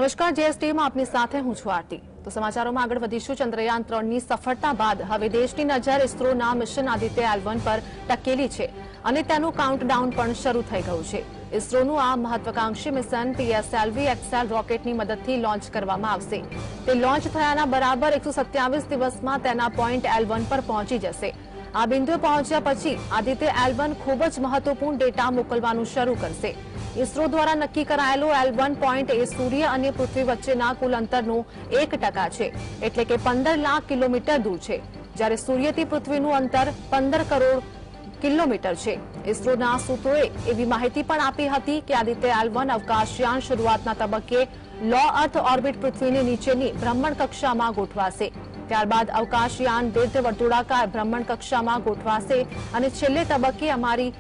નમસ્કાર, જીએસટી માં આપની સાથે હું છું આરતી। તો સમાચારોમાં આગળ વધીશું। ચંદ્રયાન 3ની સફળતા બાદ હવે દેશની નજર ઇસરોના મિશન આદિત્ય L1 પર ટકેલી છે અને તેનું કાઉન્ટડાઉન પણ શરૂ થઈ ગયું છે। ઇસરોનું આ મહત્વાકાંક્ષી મિશન PSLV XL રોકેટની મદદથી લોન્ચ કરવામાં આવશે। તે લોન્ચ થયાના બરાબર 127 દિવસમાં તેના પોઈન્ટ L1 પર પહોંચી જશે। આ બિંદુએ પહોંચ્યા પછી આદિત્ય L1 ખૂબ જ મહત્વપૂર્ણ ડેટા મોકલવાનું શરૂ કરશે। ઇસરો દ્વારા નક્કી કરાયેલો L1 પોઈન્ટ એ સૂર્ય અને પૃથ્વી વચ્ચેના કુલ અંતરનું 1% છે, એટલે કે 15 લાખ કિલોમીટર દૂર છે, જ્યારે સૂર્યથી પૃથ્વીનું અંતર 15 કરોડ કિલોમીટર છે। ઇસરોના સૂત્રોએ એવી માહિતી પણ આપી હતી કે આદિત્ય L1 અવકાશયાન શરૂઆતના તબક્કે લો અર્થ ઓર્બિટ પૃથ્વીની નીચેની ભ્રમણ કક્ષામાં ગોઠવાશે। ત્યારબાદ અવકાશયાન દીર્ઘ વર્તુળાકાર ભ્રમણ કક્ષામાં ગોઠવાશે અને છેલ્લે તબક્કે અમારી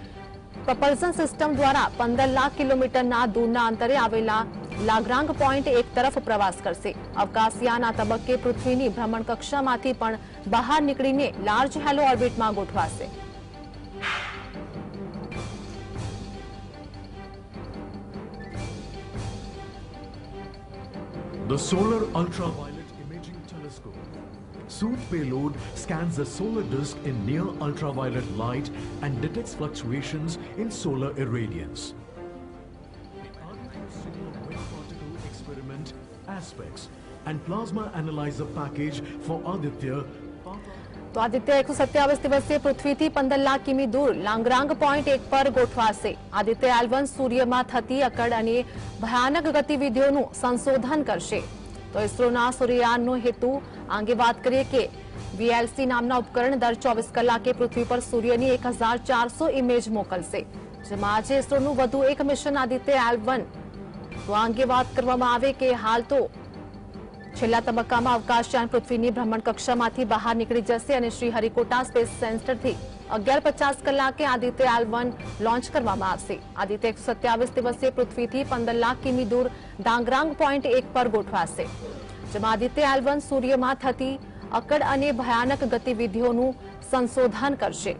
પ્રપલ્શન સિસ્ટમ દ્વારા 15 લાખ કિલોમીટરના દૂરના અંતરે આવેલા લાગ્રાંગ પોઈન્ટ એક તરફ પ્રવાસ કરશે। અવકાશયાન આ તબક્કે પૃથ્વીની ભ્રમણ કક્ષામાંથી પણ બહાર નીકળીને લાર્જ હેલો ઓર્બિટમાં ગોઠવાશે। The Solar Ultraviolet Imaging Telescope. SOOT payload scans the solar disk in near ultraviolet light and detects fluctuations in solar irradiance. The Aditya Signal Wave Particle Experiment aspects and plasma analyzer package for Aditya. તો આદિત્ય 127 દિવસે પૃથ્વીથી 15 લાખ કિમી દૂર લાંગ્રાંગ point 1 પર ગોઠવાશે। Aditya L1 સૂર્યમાં થતી અકડ અને ભયાનક ગતિવિધિઓનું સંશોધન કરશે। તો ઇસરોના સૂર્યયાનનો હેતુ અંગે વાત કરીએ કે VLC નામના ઉપકરણ દર 24 કલાકે પૃથ્વી પર સૂર્યની 1400 ઇમેજ મોકલશે, જેમાં આજે ઇસરોનું વધુ એક મિશન આદિત્ય L1। તો આ અંગે વાત કરવામાં આવે કે હાલ તો છેલ્લા તબક્કામાં અવકાશયાન પૃથ્વીની ભ્રમણ કક્ષામાંથી બહાર નીકળી જશે અને શ્રીહરિકોટા સ્પેસ સેન્ટરથી 11:50 કલાકે આદિત્ય L1 લોન્ચ કરવામાં આવશે। આદિત્ય 127 દિવસે પૃથ્વીથી 15 લાખ કિમી દૂર લાંગ્રાંગ પોઈન્ટ 1 પર ગોઠવાશે, જેમાં આદિત્ય L1 સૂર્યમાં થતી અકડ અને ભયાનક ગતિવિધિઓનું સંશોધન કરશે।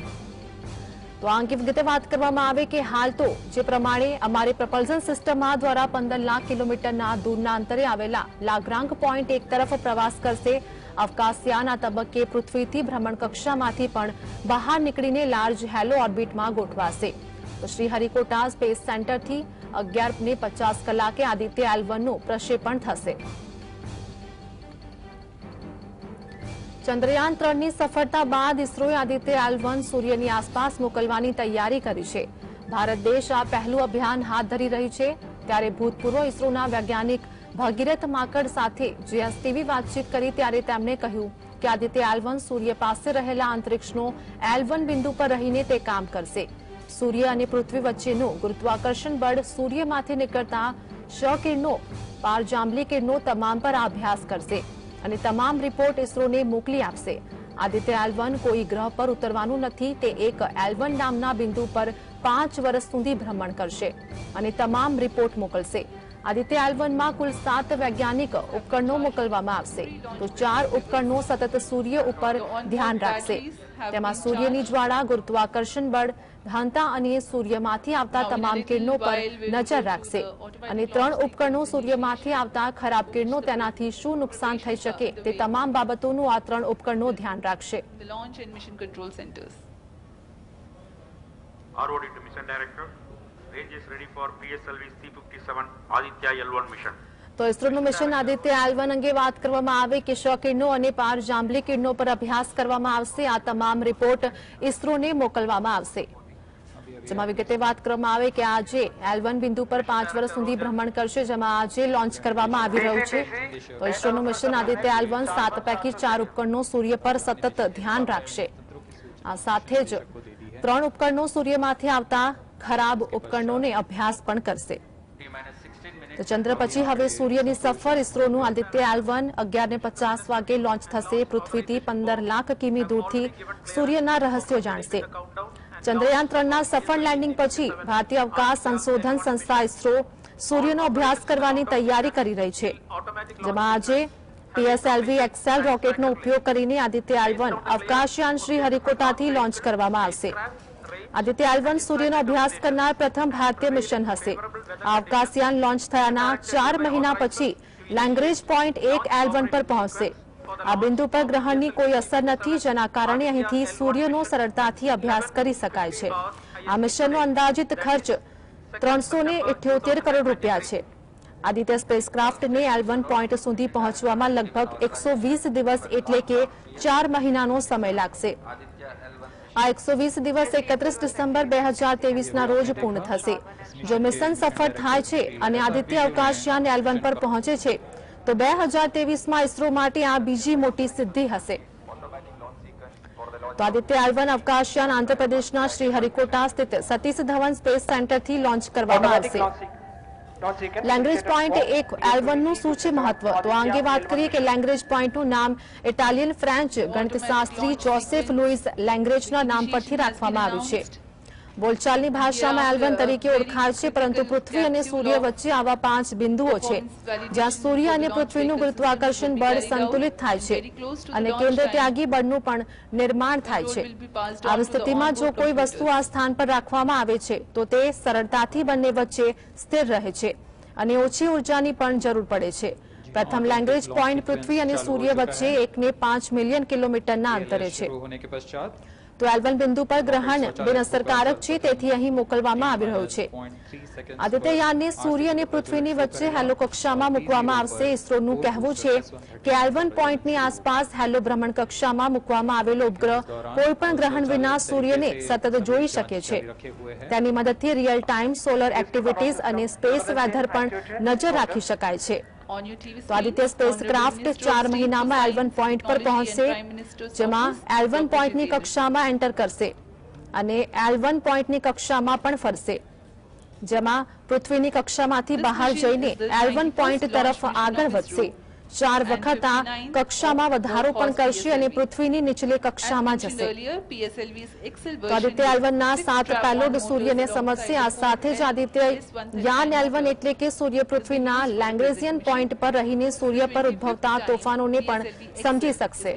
તો આ અંગે વિગતે વાત કરવામાં આવે કે હાલ તો જે પ્રમાણે અમારી પ્રપલ્શન સિસ્ટમ દ્વારા 15 લાખ કિલોમીટરના દૂરના અંતરે આવેલા લાગ્રાંગ પોઈન્ટ 1 તરફ પ્રવાસ કરશે। અવકાશયાન આ તબક્કે પૃથ્વીથી ભ્રમણ કક્ષામાંથી પણ બહાર નીકળીને લાર્જ હેલો ઓર્બિટમાં ગોઠવાશે। તો શ્રીહરિકોટા સ્પેસ સેન્ટરથી 11:50 કલાકે આદિત્ય L1નું પ્રક્ષેપણ થશે। ચંદ્રયાન 3ની સફળતા બાદ ઇસરોએ આદિત્ય L1 સૂર્યની આસપાસ મોકલવાની તૈયારી કરી છે। ભારત દેશ આ પહેલું અભિયાન હાથ ધરી રહી છે, ત્યારે ભૂતપૂર્વ ઇસરોના વૈજ્ઞાનિક ભગીરથ માકડ સાથે જીએસટીવી વાતચીત કરી ત્યારે તેમણે કહ્યું કે આદિત્ય L1 સૂર્ય પાસે રહેલા અંતરિક્ષનો L1 બિંદુ પર રહીને તે કામ કરશે। સૂર્ય અને પૃથ્વી વચ્ચેનું ગુરુત્વાકર્ષણ બળ, સૂર્યમાંથી નીકળતા ક્ષ-કિરણો, પારજાંબલી કિરણો તમામ પર આ અભ્યાસ કરશે અને તમામ રિપોર્ટ ઇસરોને મોકલી આપશે। આદિત્ય L1 કોઈ ગ્રહ પર ઉતરવાનું નથી, તે એક L1 નામના બિંદુ પર 5 વર્ષ સુધી ભ્રમણ કરશે અને તમામ રિપોર્ટ મોકલશે। આદિત્ય L1માં કુલ 7 વૈજ્ઞાનિક ઉપકરણો મોકલવામાં આવશે। તો 4 ઉપકરણો સતત સૂર્ય ઉપર ધ્યાન રાખશે। તેમાં સૂર્યની જ્વાળા, ગુરુત્વાકર્ષણ બળ, ઘનતા અને સૂર્યમાંથી આવતા તમામ કિરણો પર નજર રાખશે અને 3 ઉપકરણો સૂર્યમાંથી આવતા ખરાબ કિરણો તેનાથી શું નુકસાન થઈ શકે તે તમામ બાબતોનું આ 3 ઉપકરણો ધ્યાન રાખશે। ROD to Mission Director. Range is ready for PSLV C57 Aditya L1 mission. તો ઇસરોનું મિશન આદિત્ય L1 અંગે વાત કરવામાં આવે કે ક્ષ-કિરણો અને પારજાંબલી કિરણો પર અભ્યાસ કરવામાં આવશે। આ તમામ રિપોર્ટ ઇસરોને મોકલવામાં આવશે, જેમાં વિગતે વાત કરવામાં આવે કે આજે L1 બિંદુ પર 5 વર્ષ સુધી ભ્રમણ કરશે, જેમાં આજે લોન્ચ કરવામાં આવી રહ્યું છે। તો ઇસરોનું મિશન આદિત્ય L1 7 પૈકી 4 ઉપકરણો સૂર્ય પર સતત ધ્યાન રાખશે। આ સાથે જ 3 ઉપકરણો સૂર્યમાંથી આવતા ખરાબ ઉપકરણોને અભ્યાસ પણ કરશે। તો ચંદ્ર પછી હવે સૂર્યની સફર ઇસરોનું આદિત્ય L1 11:50 વાગે લોન્ચ થશે। પૃથ્વીથી 15 લાખ કિમી દૂરથી સૂર્યના રહસ્યો જાણશે। ચંદ્રયાન 3ના સફળ લેન્ડિંગ પછી ભારતીય અવકાશ સંશોધન સંસ્થા ઇસરો સૂર્યનો અભ્યાસ કરવાની તૈયારી કરી રહી છે, જેમાં આજે PSLV XL રોકેટનો ઉપયોગ કરીને આદિત્ય L1 અવકાશયાન શ્રીહરિકોટાથી લોન્ચ કરવામાં આવશે। આદિત્ય L1 સૂર્યનો અભ્યાસ કરનાર પ્રથમ ભારતીય મિશન હશે. આ અવકાશયાન લોન્ચ થયાના 4 મહિના પછી લેંગ્રેજ પોઈન્ટ 1 L1 પર પહોંચશે. આ બિંદુ પર ગ્રહણની કોઈ અસર નથી, જેના કારણે અહીંથી સૂર્યનો સરળતાથી અભ્યાસ કરી શકાય છે. આ મિશનનો અંદાજિત ખર્ચ 378 કરોડ રૂપિયા છે. આદિત્ય સ્પેસક્રાફ્ટને L1 પોઈન્ટ સુધી પહોંચવામાં લગભગ 120 દિવસ એટલે કે 4 મહિનાનો સમય લાગશે. આ 120 દિવસ 31 ડિસેમ્બર 2023ના રોજ પૂર્ણ થશે. જો મિશન સફળ થાય છે અને આદિત્ય અવકાશયાન L1 પર પહોંચે છે તો 2023માં ઇસરો માટે આ બીજી મોટી સિદ્ધિ હશે. તો આદિત્ય L1 અવકાશયાન આંધ્રપ્રદેશના શ્રીહરિકોટા સ્થિત સતીશ ધવન સ્પેસ સેન્ટરથી લોન્ચ કરવામાં આવશે. લેંગ્રેજ પોઈન્ટ 1 L1 નું શું છે મહત્વ? તો આ અંગે વાત કરીએ કે લેંગ્રેજ પોઈન્ટનું નામ ઇટાલિયન ફ્રેન્ચ ગણિતશાસ્ત્રી જોસેફ લુઈસ લેંગ્રેજના નામ પરથી રાખવામાં આવ્યું છે. બોલચાલની ભાષામાં L1 તરીકે ઓળખાય છે, પરંતુ પૃથ્વી અને સૂર્ય વચ્ચે આવા 5 બિંદુઓ છે જ્યાં સૂર્ય અને પૃથ્વીનું ગુરુત્વાકર્ષણ બળ સંતુલિત થાય છે અને કેન્દ્ર ત્યાગી બળનું પણ નિર્માણ થાય છે. આવી સ્થિતિમાં જો કોઈ વસ્તુ આ સ્થાન પર રાખવામાં આવે છે તો તે સરળતાથી બંને વચ્ચે સ્થિર રહે છે અને ઓછી ઉર્જાની પણ જરૂર પડે છે. પ્રથમ લેંગ્રેજ પોઈન્ટ પૃથ્વી અને સૂર્ય વચ્ચે 1.5 મિલિયન કિલોમીટરના અંતરે છે. તો L1 બિંદુ પર ગ્રહણ બિનઅસરકારક છે, તેથી અહીં મોકલવામાં આવી રહ્યું છે. આદિત્યયાનને સૂર્ય અને પૃથ્વીની વચ્ચે હેલો કક્ષામાં મૂકવામાં આવશે. ઇસરોનું કહેવું છે કે L1 પોઈન્ટની આસપાસ હેલો ભ્રમણ કક્ષામાં મૂકવામાં આવેલો ઉપગ્રહ કોઈ પણ ગ્રહણ વિના સૂર્યને સતત જોઈ શકે છે. તેની મદદથી રિયલ ટાઈમ સોલર એક્ટિવિટીઝ અને સ્પેસ વેધર પણ નજર રાખી શકાય છે. તો આદિત્ય સ્પેસક્રાફ્ટ 4 મહિનામાં L1 પોઈન્ટ પર પહોંચશે, જેમાં L1 પોઈન્ટની કક્ષામાં એન્ટર કરશે અને L1 પોઈન્ટની કક્ષામાં પણ ફરશે, જેમાં પૃથ્વીની કક્ષામાંથી બહાર જઈને L1 પોઈન્ટ તરફ આગળ વધશે. 4 વખત આ કક્ષામાં વધારો પણ કરશે અને પૃથ્વીની નીચલી કક્ષામાં જશે. તો આદિત્ય L1 ના 7 પેલોડ સૂર્યને સમજશે. આ સાથે જ આદિત્ય યાન L1 એટલે કે સૂર્ય પૃથ્વીના લેંગ્રેજિયન પોઈન્ટ પર રહીને સૂર્ય પર ઉદ્ભવતા તોફાનોને પણ સમજી શકશે.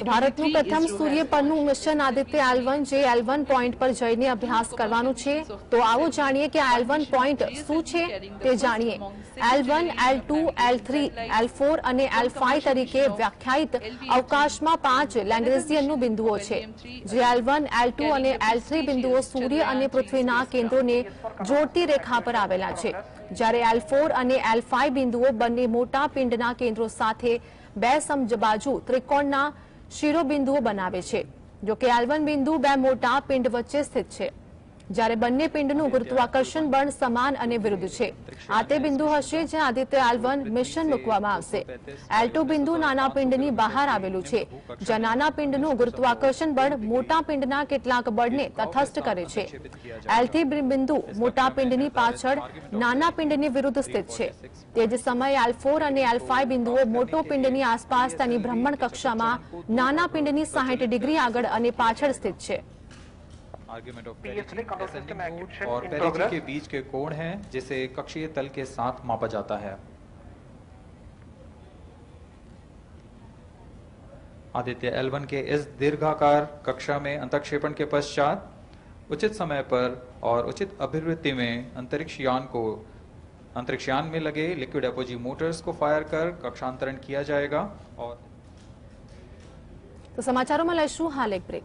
ભારતનું પ્રથમ સૂર્ય પરનું મિશન આદિત્ય L1 જે L1 પોઈન્ટ પર જઈને અભ્યાસ કરવાનું છે. તો આવો જાણીએ કે આ L1 પોઈન્ટ શું છે તે જાણીએ. L1, L2, L3, L4 અને L5 તરીકે વ્યાખ્યાયિત અવકાશમાં 5 લેંગ્રેજિયનનું બિંદુઓ છે. જે L1, L2 અને L3 બિંદુઓ સૂર્ય અને પૃથ્વીના કેન્દ્રોને જોડતી રેખા પર આવેલા છે, જ્યારે L4 અને L5 બિંદુઓ બંને મોટા પિંડના કેન્દ્રો સાથે 2 સમબાજુ ત્રિકોણના શિરોબિંદુઓ બનાવે છે. જો કે L1 બિંદુ 2 મોટા પિંડ વચ્ચે સ્થિત છે, જ્યારે બંને પિંડનું ગુરુત્વાકર્ષણ બળ સમાન અને વિરુદ્ધ છે. આ તે બિંદુ હશે જ્યાં આદિત્ય L1 મિશન મૂકવામાં આવશે. L2 બિંદુ નાના પિંડની બહાર આવેલું છે, જ્યાં નાના પિંડનું ગુરુત્વાકર્ષણ બળ મોટા પિંડના કેટલાક બળને તટસ્થ કરે છે. L3 બિંદુ મોટા પિંડની પાછળ નાના પિંડની વિરુદ્ધ સ્થિત છે. તે જ સમયે L4 અને L5 બિંદુઓ મોટો પિંડની આસપાસ તેની ભ્રમણ કક્ષામાં નાના પિંડની 60 ડિગ્રી આગળ અને પાછળ સ્થિત છે. आर्ग्यूमेंट ऑफ एसेंडिंग मोड और पेरिजी के बीच के कोण हैं जिसे कक्षीय तल के साथ मापा जाता है. आदित्य L1 के इस दीर्घाकार कक्षा में अंतक्षेपण के पश्चात उचित समय पर और उचित अभिवृत्ति में अंतरिक्षयान में लगे लिक्विड एपोजी मोटर्स को फायर कर कक्षांतरण किया जाएगा. और तो समाचारों में लैशु हाल एक ब्रेक.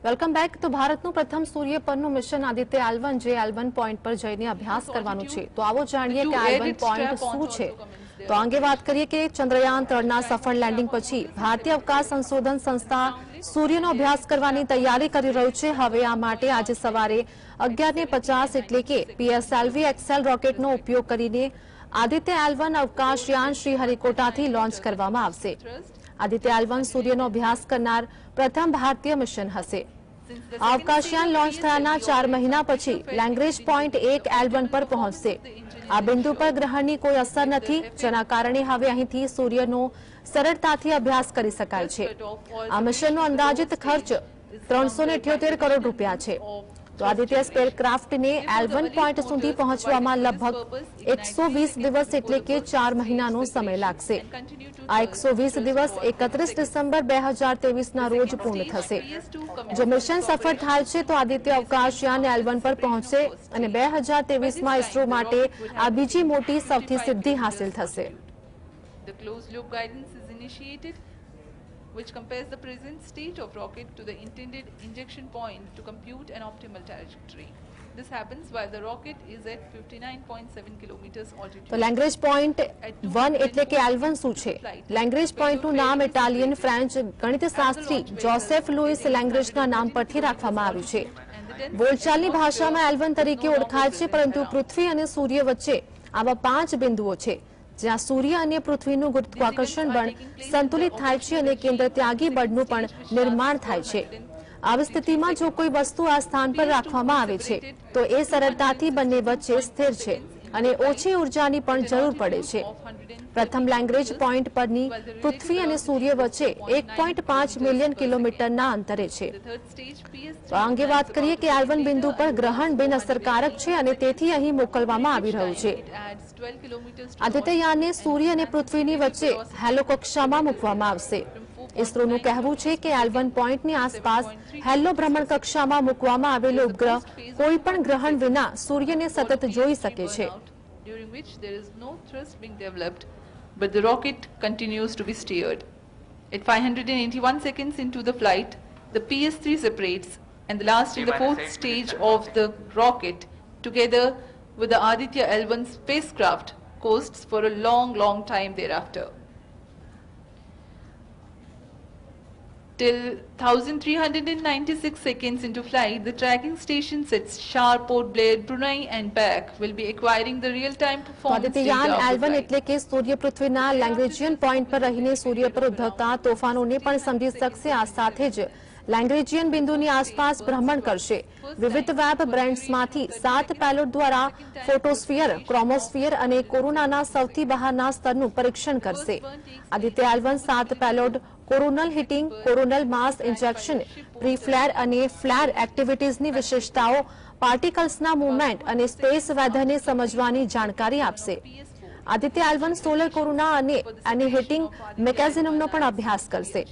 Welcome back. તો ભારતનું પ્રથમ સૂર્ય પરનું મિશન આદિત્ય L1 જે L1 પોઈન્ટ પર જઈને અભ્યાસ કરવાનું છે. તો આવો જાણીએ કે L1 પોઈન્ટ શું છે. તો આ અંગે વાત કરીએ કે ચંદ્રયાન 3ના સફળ લેન્ડિંગ પછી ભારતીય અવકાશ સંશોધન સંસ્થા સૂર્યનો અભ્યાસ કરવાની તૈયારી કરી રહ્યું છે. હવે આ માટે આજે સવારે 11:50 એટલે કે PSLV XL રોકેટનો ઉપયોગ કરીને આદિત્ય L1 અવકાશયાન શ્રીહરિકોટાથી લોન્ચ કરવામાં આવશે. આદિત્ય L1 સૂર્યનો અભ્યાસ કરનાર પ્રથમ ભારતીય મિશન હશે. અવકાશયાન લોન્ચ થયાના 4 મહિના પછી લેગ્રેન્જ પોઈન્ટ 1 L1 પર પહોંચશે. આ બિંદુ પર ગ્રહણની કોઈ અસર નથી, જેના કારણે હવે અહીંથી સૂર્યનો સરળતાથી અભ્યાસ કરી શકાય છે. આ મિશનનો અંદાજિત ખર્ચ 378 કરોડ રૂપિયા છે. તો આદિત્ય સ્પેસક્રાફ્ટને L1 પોઈન્ટ સુધી પહોંચવામાં લગભગ 120 દિવસ એટલે કે 4 મહિનાનો સમય લાગશે. આ 120 દિવસ 31 ડિસેમ્બર 2023ના રોજ પૂર્ણ થશે. જો મિશન સફળ થાય છે તો આદિત્ય અવકાશયાન L1 પર પહોંચશે અને 2023માં ઇસરો માટે આ બીજી મોટી સૌથી સિદ્ધિ હાંસિલ થશે. The closed loop guidance is initiated, which compares the present state of rocket to the intended injection point to compute an optimal trajectory. This happens while the rocket is at 59.7 kilometers altitude. તો Lagrange point 1 એટલે કે L1 શું છે? Lagrange પોઈન્ટનું નામ Italian French ગણિતશાસ્ત્રી Joseph Louis લેગ્રેન્જના નામ પરથી રાખવામાં આવ્યું છે. બોલચાલની ભાષામાં L1 તરીકે ઓળખાય છે, પરંતુ પૃથ્વી અને સૂર્ય વચ્ચે આવા 5 બિંદુઓ છે જ્યાં સૂર્ય અને પૃથ્વીનું ગુરુત્વાકર્ષણ બળ સંતુલિત થાય છે અને કેન્દ્ર ત્યાગી બળનું પણ નિર્માણ થાય છે. આવી સ્થિતિમાં જો કોઈ વસ્તુ આ સ્થાન પર રાખવામાં આવે છે તો એ સરળતાથી બંને વચ્ચે સ્થિર છે અને ઓછી ઉર્જાની પણ જરૂર પડે છે. પ્રથમ લેગ્રેન્જ પોઈન્ટ પરની પૃથ્વી અને સૂર્ય વચ્ચે 1.5 મિલિયન કિલોમીટરના અંતરે છે. તો આ અંગે વાત કરીએ કે L1 બિંદુ પર ગ્રહણ બિન અસરકારક છે અને તેથી અહીં મોકલવામાં આવી રહ્યું છે. આદિત્યયાનને સૂર્ય અને પૃથ્વીની વચ્ચે હેલો કક્ષામાં મૂકવામાં આવશે. ઇસરોનું કહેવું છે કે L1 પોઈન્ટની આસપાસ હેલો ભ્રમણ કક્ષામાં મૂકવામાં આવેલો ઉપગ્રહ કોઈ પણ ગ્રહણ વિના સૂર્યને સતત જોઈ શકે છે. During which there is no thrust being developed, but the rocket continues to be steered. At 581 seconds into the flight, the PS3 separates, and the last and the fourth stage of the rocket, together with the Aditya L1 spacecraft, coasts for a long time thereafter. Till 1396 seconds into flight, the tracking stations at Shah, Port Blair, Brunei and back will be acquiring the real-time performance data આદિત્યયાન of the L1 flight. એટલે કે સૂર્ય પૃથ્વીના લેગ્રેન્જિયન point પર રહીને સૂર્ય પર ઉદ્ભવતા તોફાનોને પણ સમજી શકશે. આ સાથે જ લેગ્રેન્જિયન બિંદુની આસપાસ ભ્રમણ કરશે. વિવિધ વેબ બ્રાન્ડ્સમાંથી 7 પેલોડ દ્વારા ફોટોસ્ફિયર, ક્રોમોસ્ફિયર અને કોરોનાના સૌથી બહારના સ્તરનું પરીક્ષણ કરશે. આદિત્ય L1 7 પેલોડ કોરોનલ હિટિંગ, કોરોનલ માસ ઇન્જેક્શન, પ્રી-ફ્લેર અને ફ્લેર એક્ટિવિટીઝની વિશેષતાઓ, પાર્ટિકલ્સના મૂવમેન્ટ અને સ્પેસ વેધરને સમજવાની જાણકારી આપશે. આદિત્ય L1 સોલર કોરોના અને હિટિંગ મિકેનિઝમનો પણ અભ્યાસ કરશે.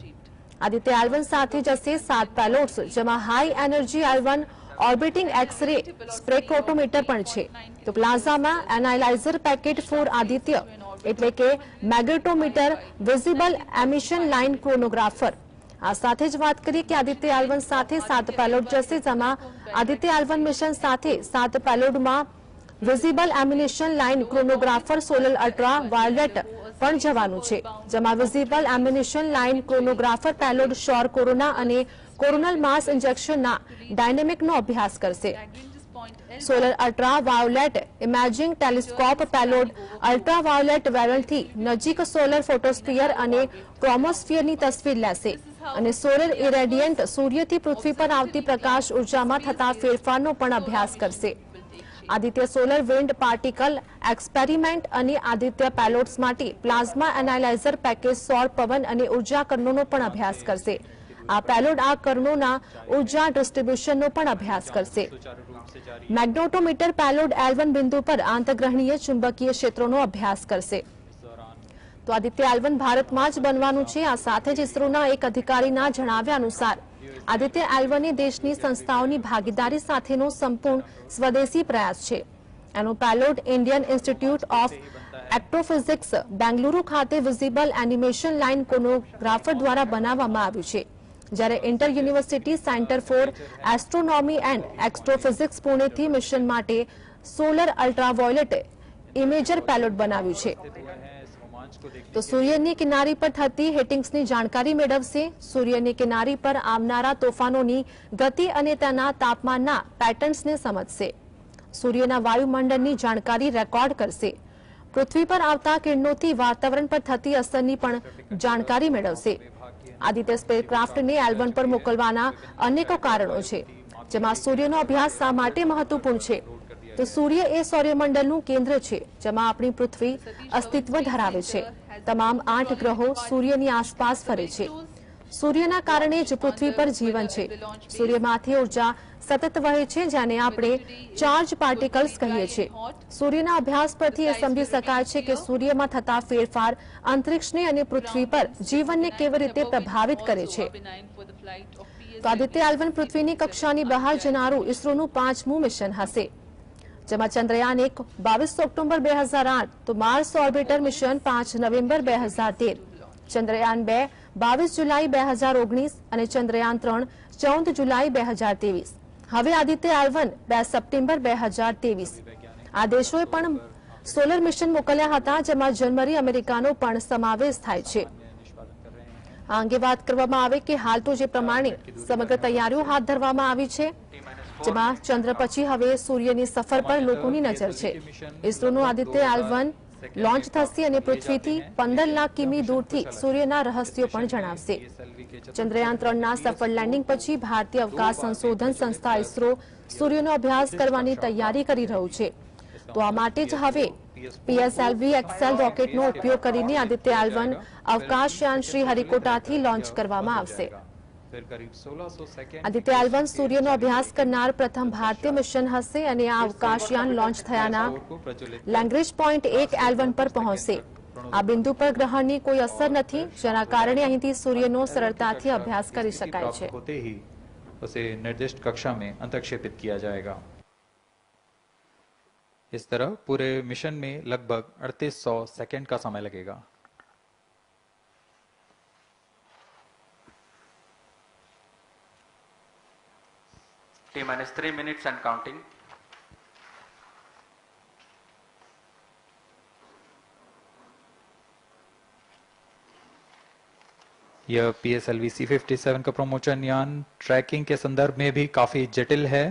આદિત્ય L1 સાથે જશે 7 પેલોડ્સ, જેમાં high energy L1 orbiting X-ray spectrometer પણ છે. તો plasma analyser packet for Aditya એટલે કે magnetometer, visible emission line coronagrapher. આ સાથે જ વાત કરીએ કે આદિત્ય L1 સાથે 7 પેલોડ જશે, જેમાં આદિત્ય L1 મિશન સાથે 7 પેલોડમાં visible emission line coronagraph solar ultra violet પણ જવાનું છે, જેમાં visible emission line coronagraph payload શોર કોરોના અને કોરોનલ માસ ઇન્જેક્શનના ડાયનેમિકનો અભ્યાસ કરશે. Solar ultra violet imaging telescope payload ultra violet વેવલથી નજીક સોલર ફોટોસ્ફિયર અને ક્રોમોસ્ફિયરની તસવીર લેશે અને સોલર ઇરેડિયન્ટ સૂર્યથી પૃથ્વી પર આવતી પ્રકાશ ઉર્જામાં થતા ફેરફારનો પણ અભ્યાસ કરશે. Aditya solar wind particle experiment અને આદિત્ય પેલોડ્સ માટે પ્લાઝમા એનાલાઇઝર પેકેજ સૌર પવન અને ઉર્જા કરણોનો પણ અભ્યાસ કરશે. આ પેલોડ આ કરણોના ઉર્જા ડિસ્ટ્રીબ્યુશનનો પણ અભ્યાસ કરશે. મેગ્નેટોમીટર પેલોડ L1 બિંદુ પર આંતરગ્રહણીય ચુંબકીય ક્ષેત્રોનો અભ્યાસ કરશે. તો આદિત્ય L1 ભારતમાં જ બનવાનું છે. આ સાથે જ ઇસરોના એક અધિકારીના જણાવ્યા અનુસાર આદિત્ય L1 એ દેશની સંસ્થાઓની ભાગીદારી સાથેનો સંપૂર્ણ સ્વદેશી પ્રયાસ છે. એનો payload Indian institute of astrophysics Bengaluru ખાતે વિઝિબલ એનિમેશન લાઇન કોનોગ્રાફર દ્વારા બનાવવામાં આવ્યું છે. જ્યારે inter university centre for astronomy and astrophysics પુણેથી મિશન માટે સોલર અલ્ટ્રાવાયોલેટ ઇમેજર પેલોડ બનાવ્યું છે. તો સૂર્યની કિનારી પર થતી હિટિંગ્સની જાણકારી મેળવશે. સૂર્યની કિનારી પર આવનારા તોફાનોની ગતિ અને તેના તાપમાનના પેટર્ન્સને સમજશે. સૂર્યના વાયુમંડળની જાણકારી રેકોર્ડ કરશે. પૃથ્વી પર આવતા કિરણોથી વાતાવરણ પર થતી અસરની પણ જાણકારી મેળવશે. આદિત્ય સ્પેસક્રાફ્ટને L1 પર મોકલવાના અનેકો કારણો છે, જેમાં સૂર્યનો અભ્યાસ શા માટે મહત્વપૂર્ણ છે. તો સૂર્ય એ સૌરમંડળનું કેન્દ્ર છે, જેમાં આપણી પૃથ્વી અસ્તિત્વ ધરાવે છે. તમામ 8 ગ્રહો સૂર્યની આસપાસ ફરે છે. સૂર્યના કારણે જ પૃથ્વી પર જીવન છે. સૂર્યમાંથી ઉર્જા સતત વહે છે, જેને આપણે ચાર્જ પાર્ટિકલ્સ કહીએ છીએ. સૂર્યના અભ્યાસ પરથી એ સમજી શકાય છે કે સૂર્યમાં થતા ફેરફાર અંતરિક્ષને અને પૃથ્વી પર જીવનને કેવી રીતે પ્રભાવિત કરે છે. તો આદિત્ય L1 પૃથ્વીની કક્ષાની બહાર જનારું ઇસરોનું 5મું મિશન હશે, જેમાં ચંદ્રયાન 1 22 ઓક્ટોબર 2008, તો Mars orbiter mission 5 November 2013, Chandrayaan 2 22 જુલાઈ 2019 અને ચંદ્રયાન 3 14 જુલાઈ 2023. હવે આદિત્ય L1 2 સપ્ટેમ્બર 2023. આ દેશોએ પણ સોલર મિશન મોકલ્યા હતા, જેમાં જર્મની, અમેરિકાનો પણ સમાવેશ થાય છે. આ અંગે વાત કરવામાં આવે કે હાલ તો જે પ્રમાણે સમગ્ર તૈયારીઓ હાથ ધરવામાં આવી છે, જેમાં ચંદ્ર પછી હવે સૂર્યની સફર પર લોકોની નજર છે. ઇસરોનું આદિત્ય L1 લોન્ચ થશે અને પૃથ્વીથી 15 લાખ કિમી દૂરથી સૂર્યના રહસ્યો પણ જણાવશે. ચંદ્રયાન 3ના સફળ લેન્ડિંગ પછી ભારતીય અવકાશ સંશોધન સંસ્થા ઇસરો સૂર્યનો અભ્યાસ કરવાની તૈયારી કરી રહ્યું છે. તો આ માટે જ હવે PSLV XL રોકેટનો ઉપયોગ કરીને આદિત્ય L1 અવકાશયાન શ્રી હરિકોટાથી લોન્ચ કરવામાં આવશે. આદિત્ય L1 સૂર્યનો અભ્યાસ કરનાર પ્રથમ ભારતીય મિશન હશે અને આ અવકાશયાન લોન્ચ થયાના લેગ્રેન્જ પોઈન્ટ 1 L1 પર પહોંચશે. આ બિંદુ પર ગ્રહણની કોઈ અસર નથી, જેના કારણે અહીંથી સૂર્યનો સરળતાથી अभ्यास કરી શકાય છે. उसे निर्दिष्ट कक्षा में अंतक्षेपित किया जाएगा. इस तरह पूरे मिशन में लगभग 3800 सेकंड का समय लगेगा. T-3 minutes and counting. यह PSLV C57 का प्रमोशन यान ट्रैकिंग के संदर्भ में भी काफी जटिल है.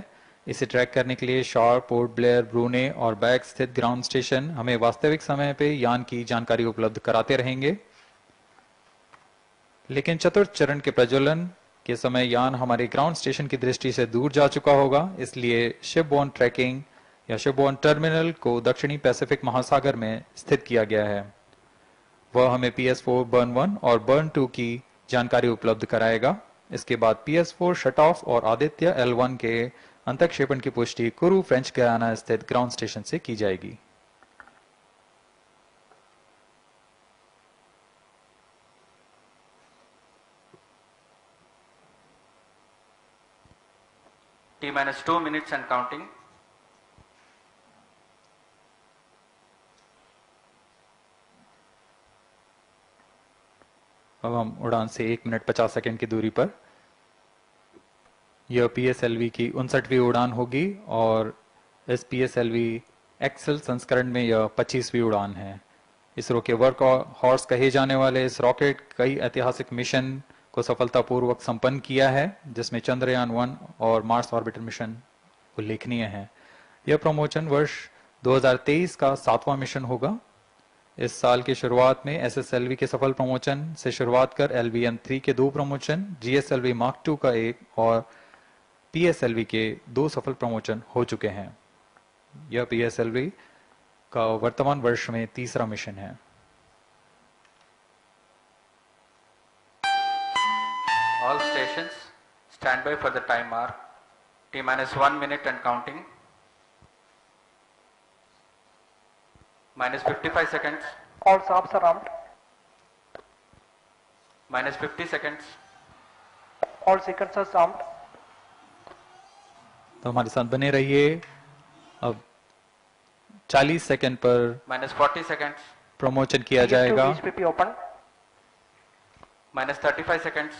इसे ट्रैक करने के लिए शॉर, पोर्ट ब्लेयर, ब्रूने और बैग स्थित ग्राउंड स्टेशन हमें वास्तविक समय पे यान की जानकारी उपलब्ध कराते रहेंगे. लेकिन चतुर्थ चरण के प्रज्वलन के समय यान हमारे ग्राउंड स्टेशन की दृष्टि से दूर जा चुका होगा. इसलिए शिपबोर्न ट्रैकिंग या शिपबोर्न टर्मिनल को दक्षिणी पैसिफिक महासागर में स्थित किया गया है. वह हमें PS4 बर्न 1 और बर्न 2 की जानकारी उपलब्ध कराएगा. इसके बाद PS4 शट ऑफ और आदित्य L1 के अंतक्षेपण की पुष्टि कुरु, फ्रेंच गयाना स्थित ग्राउंड स्टेशन से की जाएगी. T-2 minutes and counting. अब हम उड़ान से 1 मिनट 50 सेकंड की दूरी पर. यह PSLV की 59वीं उड़ान होगी और इस PSLV एक्सेल संस्करण में यह 25वीं उड़ान है. इसरो के वर्क हॉर्स कहे जाने वाले इस रॉकेट कई ऐतिहासिक मिशन को सफलतापूर्वक संपन्न किया है, जिसमें चंद्रयान 1 और मार्स ऑर्बिटर मिशन उल्लेखनीय है. यह प्रमोशन वर्ष 2023 का 7वां मिशन होगा. इस साल की शुरुआत में SSLV के सफल प्रमोशन से शुरुआत कर LVM-3 के 2 प्रमोशन, GSLV Mark II का 1 और PSLV के 2 सफल प्रमोशन हो चुके हैं. यह PSLV का वर्तमान वर्ष में 3रा मिशन है. All stations stand by for the time mark. T-1 minute and counting. -55 seconds. All stops are armed. -50 seconds. All sequencers armed. तो हमारे साथ बने रहिए. अब 40 सेकंड पर -40 seconds. प्रमोशन किया जाएगा. VSP open. -35 seconds.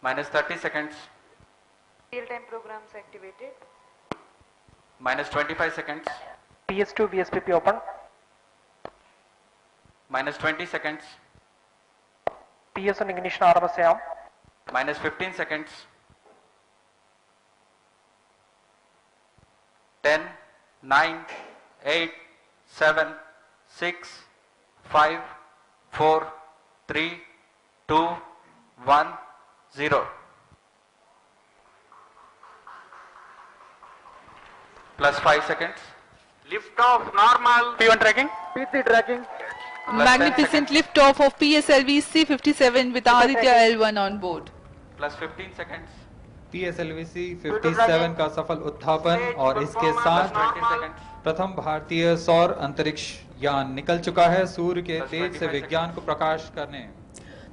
minus 30 seconds, Real-time programs activated. minus 25 seconds, PS2 VSPP open. minus 20 seconds, PS1 ignition RMS arm. minus 15 seconds, 10, 9, 8, 7, 6, 5, 4, 3, 2, 1, 0. Plus 5 seconds. Lift off normal. P1 tracking. P3 tracking. Plus 10 Magnificent seconds. liftoff of PSLV C-57 with Aditya L1 on board. Plus 15 seconds. PSLV-C 57 का सफल उत्थापन और इसके साथ 20 seconds. प्रथम भारतीय सौर अंतरिक्ष यान निकल चुका है सूर्य के तेज से विज्ञान को प्रकाश करने।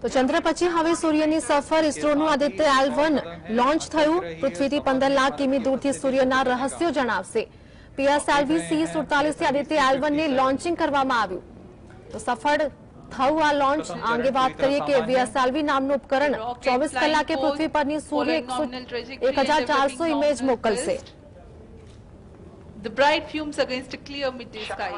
તો ચંદ્ર પછી હવે સૂર્યની સફર ઇસરોનું આદિત્ય L1 લોન્ચ થયું પૃથ્વીથી 15 લાખ કિમી દૂરથી સૂર્યના રહસ્યો જણાવશે PSLV C-47 થી આદિત્ય L1 ને લોન્ચિંગ કરવામાં આવ્યું તો સફળ થયું આ લોન્ચ આ અંગે વાત કરીએ કે VSLV નામનું ઉપકરણ 24 કલાકે પૃથ્વી પરની સૂર્ય 1400 ઇમેજ મોકલશે. The bright fumes against a clear midday sky.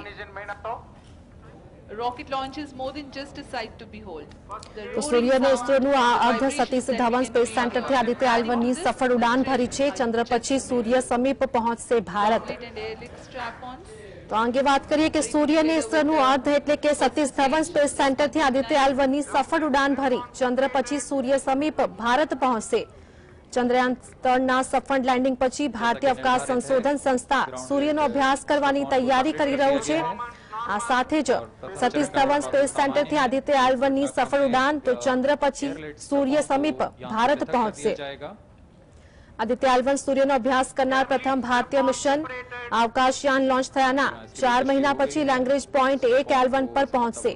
Rocket launch is more than just a sight to behold. The તો roaring સૂર્યને sound, ઇસરોનું આ અર્ધ vibrations Satish that Dhawan we can space feel સેન્ટરથી from Aditya L1 ની Mars, સફળ ઉડાન ભરી છે. ચંદ્ર પછી સૂર્ય સમીપ પહોંચશે Bharat. rocket and airlift strap-ons. તો આ અંગે વાત કરીએ કે સૂર્યને ઇસરોનું અર્ધ એટલે કે સતીશ ધવન સ્પેસ સેન્ટરથી આદિત્ય L1 ની સફળ ઉડાન ભરી ચંદ્ર પછી સૂર્ય સમીપ ભારત પહોંચશે. ચંદ્રયાન 3ના સફળ લેન્ડિંગ પછી ભારતીય અવકાશ સંશોધન સંસ્થા સૂર્યનો અભ્યાસ કરવાની તૈયારી કરી રહ્યું છે. આ સાથે જ સતીશ ધવન સ્પેસ સેન્ટરથી આદિત્ય L1 ની સફળ ઉડાન તો ચંદ્ર પછી સૂર્ય સમીપ ભારત પહોંચશે. આદિત્ય L1 સૂર્યનો અભ્યાસ કરનાર પ્રથમ ભારતીય મિશન અવકાશયાન લોન્ચ થયાના 4 મહિના પછી લેગ્રેન્જ પોઈન્ટ 1 L1 પર પહોંચશે.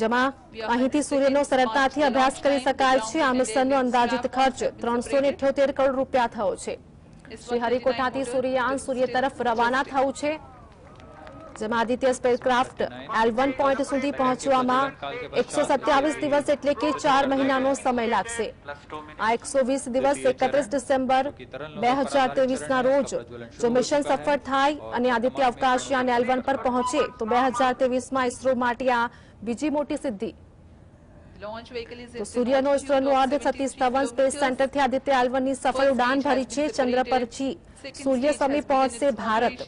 જેમાં અહીંથી સૂર્યનો સરળતાથી અભ્યાસ કરી શકાય છે. આ મિશનનો અંદાજિત ખર્ચ 378 કરોડ રૂપિયા થયો છે. શ્રીહરિકોટાથી સૂર્યયાન સૂર્ય તરફ રવાના થયું છે. જેમાં આદિત્ય સ્પેસક્રાફ્ટ L1 પોઈન્ટ સુધી પહોંચવામાં 127 દિવસ એટલે કે 4 મહિનાનો સમય લાગશે. આ 120 દિવસ 31 ડિસેમ્બર 2023ના રોજ જો મિશન સફળ થાય અને આદિત્ય અવકાશયાન L1 પર પહોંચે તો 2023માં ઇસરો માટે આ બીજી મોટી સિદ્ધિ. Launch vehicle is તો સૂર્યનો ઇસરોનું અર્ધ સતીશ ધવન સ્પેસ સેન્ટરથી આદિત્ય L1 ની સફળ ઉડાન ભરી છે. ચંદ્ર પરથી સૂર્ય સમીપ પહોંચશે Bharat.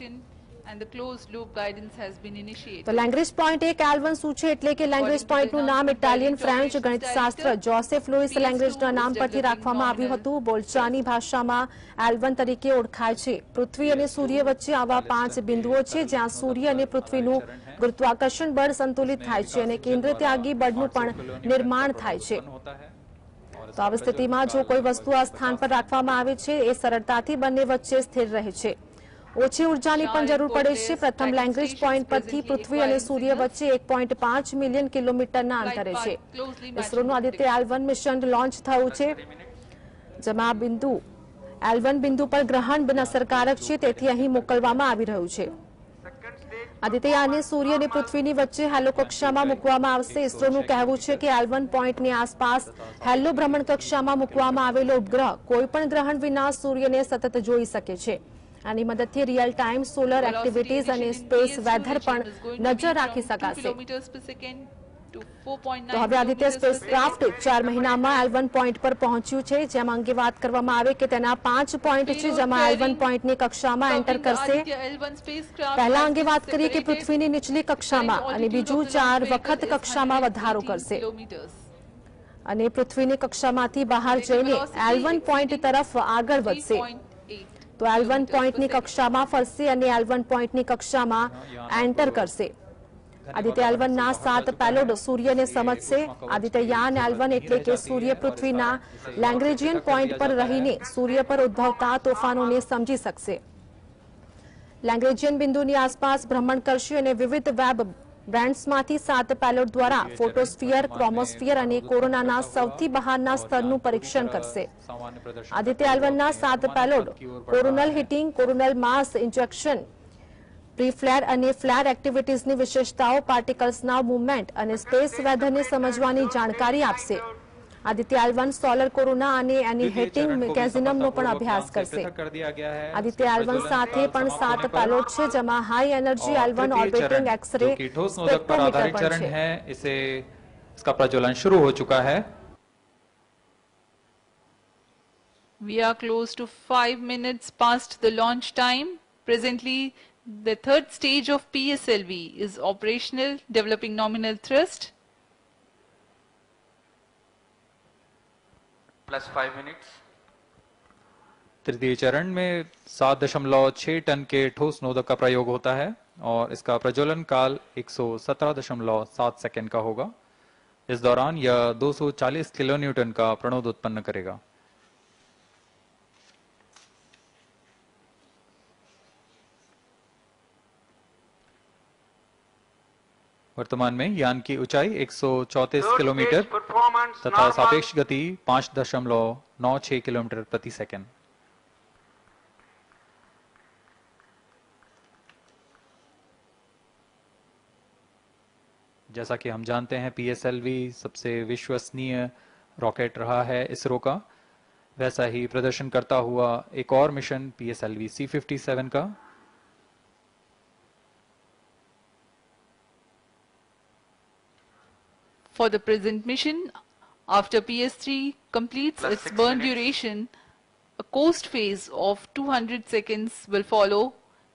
and the closed loop guidance has been initiated. તો લેગ્રેન્જ પોઈન્ટ 1 L1 શું છે એટલે કે લેગ્રેન્જ પોઈન્ટનું નામ ઇટાલિયન ફ્રેન્ચ ગણિતશાસ્ત્ર જોસેફ લુઈસ લેગ્રેન્જના નામ પરથી રાખવામાં આવ્યું હતું. બોલચાની ભાષામાં L1 તરીકે ઓળખાય છે. પૃથ્વી અને સૂર્ય વચ્ચે આવા 5 બિંદુઓ છે જ્યાં સૂર્ય અને પૃથ્વીનું ગુરુત્વાકર્ષણ બળ સંતુલિત થાય છે અને કેન્દ્ર ત્યાગી બળનું પણ નિર્માણ થાય છે. તો આવી સ્થિતિમાં જો કોઈ વસ્તુ આ સ્થાન પર રાખવામાં આવે છે એ સરળતાથી બંને વચ્ચે સ્થિર રહે છે. ઓછી ઉર્જાની પણ જરૂર પડે છે. પ્રથમ લેગ્રેન્જ પોઈન્ટ પરથી પૃથ્વી અને સૂર્ય વચ્ચે 1.5 મિલિયન કિલોમીટરના અંતરે છે. ઇસરોનું આદિત્ય L1 મિશન લોન્ચ થયું છે. જેમાં આ બિંદુ L1 બિંદુ પર ગ્રહણ બિનઅસરકારક છે તેથી અહીં મોકલવામાં આવી રહ્યું છે. આદિત્યયાનને સૂર્ય અને પૃથ્વીની વચ્ચે હેલો કક્ષામાં મૂકવામાં આવશે. ઇસરોનું કહેવું છે કે L1 પોઈન્ટની આસપાસ હેલો ભ્રમણ કક્ષામાં મૂકવામાં આવેલો ઉપગ્રહ કોઈપણ ગ્રહણ વિના સૂર્યને સતત જોઈ શકે છે. આની મદદથી રિયલ ટાઈમ સોલર એક્ટિવિટીઝ અને સ્પેસ વેધર પણ નજર રાખી શકાશે. તો હવે આદિત્ય સ્પેસક્રાફ્ટ 4 મહિનામાં L1 પોઈન્ટ પર પહોંચ્યું છે. જેમાં અંગે વાત કરવામાં આવે કે તેના 5 પોઈન્ટ છે જેમાં L1 પોઈન્ટની કક્ષામાં એન્ટર કરશે. પહેલા અંગે વાત કરીએ કે પૃથ્વીની નીચલી કક્ષામાં અને બીજું 4 વખત કક્ષામાં વધારો કરશે અને પૃથ્વીની કક્ષામાંથી બહાર જઈને L1 પોઈન્ટ તરફ આગળ વધશે. તો L1 પોઈન્ટની કક્ષામાં ફરશે અને L1 પોઈન્ટની કક્ષામાં એન્ટર કરશે. આદિત્ય L1 ના 7 પેલોડ સૂર્યને સમજશે. આદિત્યયાન L1 એટલે કે સૂર્ય પૃથ્વીના લેગ્રેન્જિયન પોઈન્ટ પર રહીને સૂર્ય પર ઉદ્ભવતા તોફાનોને સમજી શકશે. લેગ્રેન્જિયન બિંદુની આસપાસ ભ્રમણ કરશે અને વિવિધ વેબ બ્રાન્ડ્સમાંથી 7 પેલોડ દ્વારા ફોટોસ્ફિયર, ક્રોમોસ્ફિયર અને કોરોનાના સૌથી બહારના સ્તરનું પરીક્ષણ કરશે. આદિત્ય L1 ના 7 પેલોડ કોરોનલ હિટિંગ, કોરોનલ માસ ઇન્જેક્શન, પ્રી-ફ્લેર અને ફ્લેર એક્ટિવિટીઝની વિશેષતાઓ, પાર્ટિકલ્સના મૂવમેન્ટ અને સ્પેસ વેધરને સમજવાની જાણકારી આપશે. આદિત્ય L1 સોલર કોરોના અને એનિહેટિંગ મિકેનિઝમનો પણ અભ્યાસ કરશે. આદિત્ય L1 સાથે પણ 7 પેલોડ છે, જેમાં high energy L1 orbiting X-ray spectrometer પણ છે. इसे इसका प्रज्वलन शुरू हो चुका है. We are close to 5 minutes past the launch time. Presently, the third stage of PSLV is operational, developing nominal thrust. Plus 5 minutes. तृतीय चरण में 7.6 टन के ठोस नोदक का प्रयोग होता है और इसका प्रज्वलन काल 117.7 सेकंड का होगा. इस दौरान यह 240 किलोन्यूटन का प्रणोद उत्पन्न करेगा. वर्तमान में यान की ऊंचाई 134 किलोमीटर तथा सापेक्ष गति 5.96 किलोमीटर प्रति सेकंड. जैसा कि हम जानते हैं पीएसएलवी सबसे विश्वसनीय रॉकेट रहा है इसरो का, वैसा ही प्रदर्शन करता हुआ एक और मिशन पीएसएलवी C-57 का. For the present mission, after PS3 completes Plus its 6 burn minutes. duration, a coast phase of 200 seconds will follow,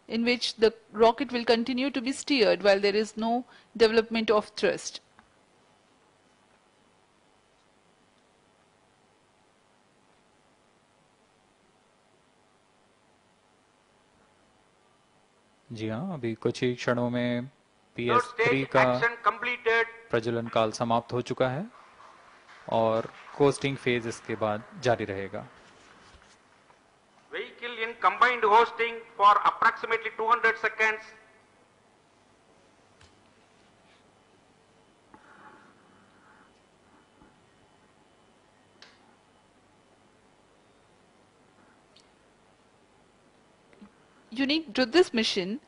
in which the rocket will continue to be steered while there is no development of thrust. जी हाँ, अभी कुछ ही क्षणों में Third PS3 stage का action completed. प्रज्वलन काल समाप्त हो चुका है और कोस्टिंग फेज इसके बाद जारी रहेगा. Vehicle in combined hosting for approximately 200 seconds. Unique to this mission,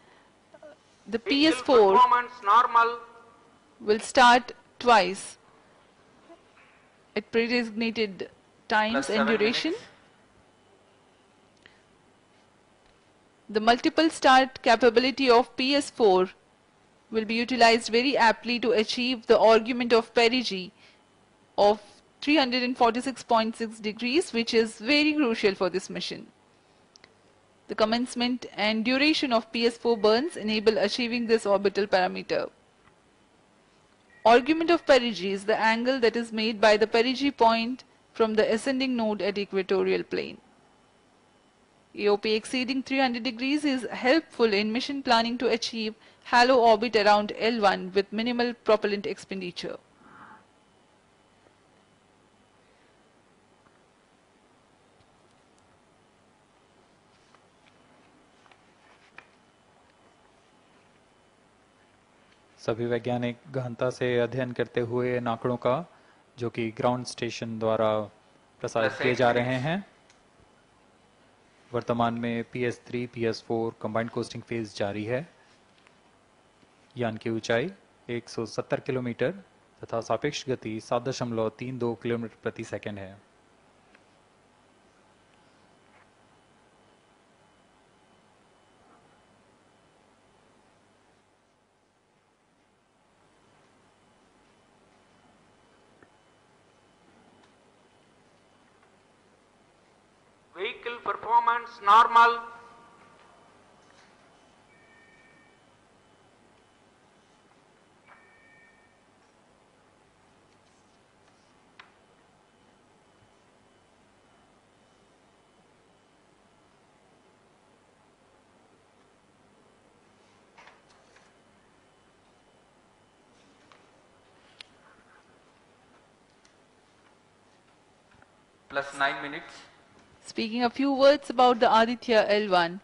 the Vehicle PS4 performance normal. will start twice at pre-designated times Plus and 7 duration. minutes. The multiple start capability of PS4 will be utilized very aptly to achieve the argument of perigee of 346.6 degrees, which is very crucial for this mission. The commencement and duration of PS4 burns enable achieving this orbital parameter. Argument of perigee is the angle that is made by the perigee point from the ascending node at equatorial plane. AOP exceeding 300 degrees is helpful in mission planning to achieve halo orbit around L1 with minimal propellant expenditure. सभी वैज्ञानिक गहनता से अध्ययन करते हुए इन आंकड़ों का, जो कि ग्राउंड स्टेशन द्वारा प्रसारित किए जा रहे हैं. वर्तमान में PS3, PS4 combined costing phase जारी है. यान की ऊंचाई 170 किलोमीटर तथा सापेक्ष गति 7.32 किलोमीटर प्रति सेकंड है. Vehicle performance normal. Plus 9 minutes. Speaking a few words about the Aditya L1,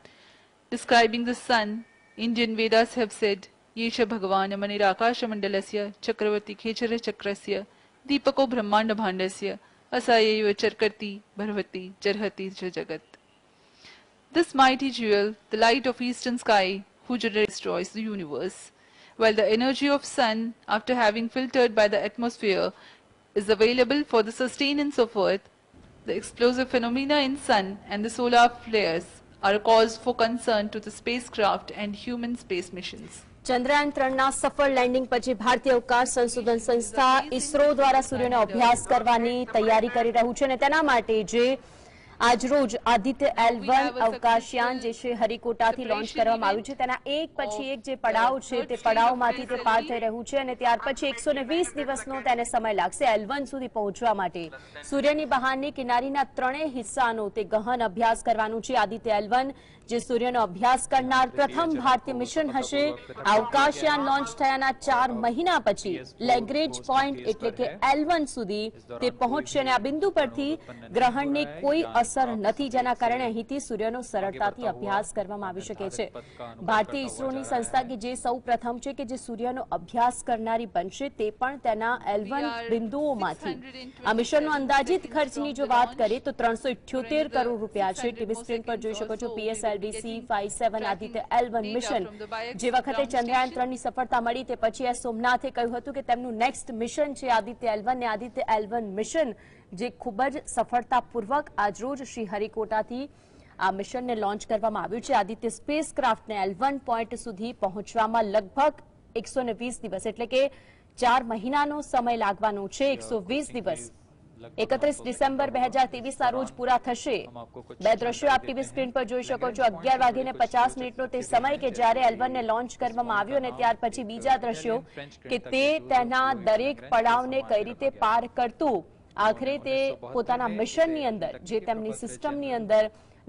describing the sun, Indian Vedas have said, Yesha Bhagavan Manirakash Mandalasya Chakravarti Khechara Chakrasya Deepako Brahmanda Bhandasya Asayeva Charkarti Bharvati Jarhati Jagat. This mighty jewel, the light of eastern sky, who destroys the universe, while the energy of sun, after having filtered by the atmosphere, is available for the sustenance of Earth, the explosive phenomena in Sun and the solar flares are a cause for concern to the spacecraft and human space missions. Chandrayaan 3ના સફળ landing પછી ભારતીય અવકાશ સંશોધન સંસ્થા ઇસરો દ્વારા સૂર્યનો અભ્યાસ કરવાની તૈયારી કરી રહ્યું છે અને તેના માટે જે આજરોજ આદિત્ય L1 અવકાશયાન જે છે હરિકોટાથી લોન્ચ કરવામાં આવ્યું છે તેના એક પછી એક જે પડાવ છે તે પડાવમાંથી તે પાર થઈ રહ્યું છે અને ત્યાર પછી 120 દિવસનો તેને સમય લાગશે L1 સુધી પહોંચવા માટે. સૂર્યની બહારની કિનારીના ત્રણેય હિસ્સાનો તે ગહન અભ્યાસ કરવાનું છે. આદિત્ય L1 જે સૂર્યનો અભ્યાસ કરનાર પ્રથમ ભારતીય મિશન હશે. અવકાશયાન લોન્ચ થયાના 4 મહિના પછી લેગ્રેજ પોઈન્ટ એટલે કે L1 સુધી તે પહોંચશે અને આ બિંદુ પરથી ગ્રહણની કોઈ અસર નથી, જેના કારણે અહીંથી સૂર્યનો સરળતાથી અભ્યાસ કરવામાં આવી શકે છે. ભારતીય ઇસરોની સંસ્થા કે જે સૌ પ્રથમ છે કે જે સૂર્યનો અભ્યાસ કરનારી બનશે તે પણ તેના L1 બિંદુઓમાંથી. આ મિશનનો અંદાજિત ખર્ચની જો વાત કરીએ તો 378 કરોડ રૂપિયા છે. ટીવી સ્ક્રીન પર જોઈ શકો છો PSLV-C57 આદિત્ય L1 મિશન. જે વખતે ચંદ્રયાન 3ની સફળતા મળી તે પછી સોમનાથે કહ્યું હતું કે તેમનું નેક્સ્ટ મિશન છે આદિત્ય L1 ને આદિત્ય L1 મિશન જે ખૂબ જ સફળતાપૂર્વક આજરોજ શ્રી હરિકોટાથી આ મિશનને લોન્ચ કરવામાં આવ્યું છે. આદિત્ય સ્પેસક્રાફ્ટને L1 પોઈન્ટ સુધી પહોંચવામાં લગભગ 120 દિવસ એટલે કે 4 મહિનાનો સમય લાગવાનો છે. 120 દિવસ 31 ડિસેમ્બર 2023ના રોજ પૂરા થશે. બે દ્રશ્યો આપ ટીવી સ્ક્રીન પર જોઈ શકો છો. 11:50 તે સમય કે જ્યારે L1 ને લોન્ચ કરવામાં આવ્યો અને ત્યાર પછી બીજા દ્રશ્યો કે તે તેના દરેક પડાવને કઈ રીતે પાર કરતું આખરે તે પોતાના મિશનની અંદર જે તેમની સિસ્ટમની અંદર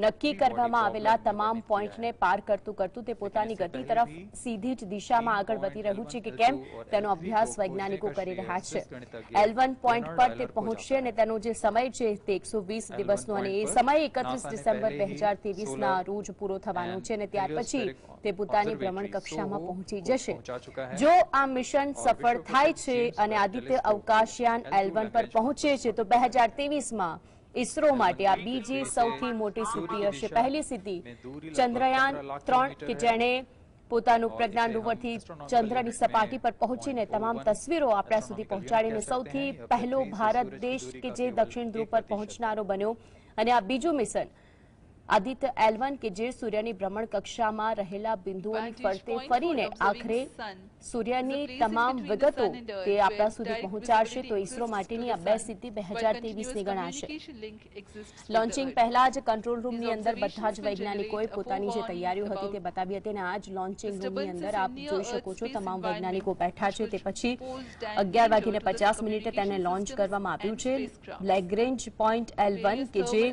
નક્કી કરવામાં આવેલા તમામ પોઈન્ટને પાર કરતું તે પોતાની ગતિ તરફ સીધી જ દિશામાં આગળ વધી રહ્યું છે કે કેમ તેનો અભ્યાસ વૈજ્ઞાનિકો કરી રહ્યા છે. L1 પોઈન્ટ પર તે પહોંચશે અને તેનો જે સમય છે તે 120 દિવસનો અને એ સમય 31 ડિસેમ્બર 2023ના રોજ પૂરો થવાનો છે અને ત્યાર પછી તે પોતાની ભ્રમણ કક્ષામાં પહોંચી જશે. જો આ મિશન સફળ થાય છે અને આદિત્ય અવકાશયાન L1 પર પહોંચે છે તો 2023માં ઇસરો માટે આ બીજી સૌથી મોટી સિદ્ધિ હશે. પહેલી સિદ્ધિ ચંદ્રયાન 3 કે જેણે પોતાનું પ્રજ્ઞાન રોવરથી ચંદ્રની સપાટી પર પહોંચીને તમામ તસવીરો આપણા સુધી પહોંચાડીને સૌથી પહેલો ભારત દેશ કે જે દક્ષિણ ધ્રુવ પર પહોંચનારો બન્યો. અને આ બીજું મિશન આદિત્ય L1 કે જે સૂર્યની ભ્રમણ કક્ષામાં રહેલા બિંદુઓની ફરતે ફરીને આખરે સૂર્યની તમામ વિગતો તે આપણા સુધી પહોંચાડશે. તો ઇસરો માટેની આ બે સિદ્ધિ 2023ની ગણાશે. લોન્ચિંગ પહેલા જ કંટ્રોલ રૂમની અંદર બધા જ વૈજ્ઞાનિકોએ પોતાની જે તૈયારીઓ હતી તે બતાવી હતી અને આ જ લોન્ચિંગ રૂમની અંદર આપ જોઈ શકો છો તમામ વૈજ્ઞાનિકો બેઠા છે. તે પછી 11:50 તેને લોન્ચ કરવામાં આવ્યું છે. લેગ્રેન્જ પોઈન્ટ L1 કે જે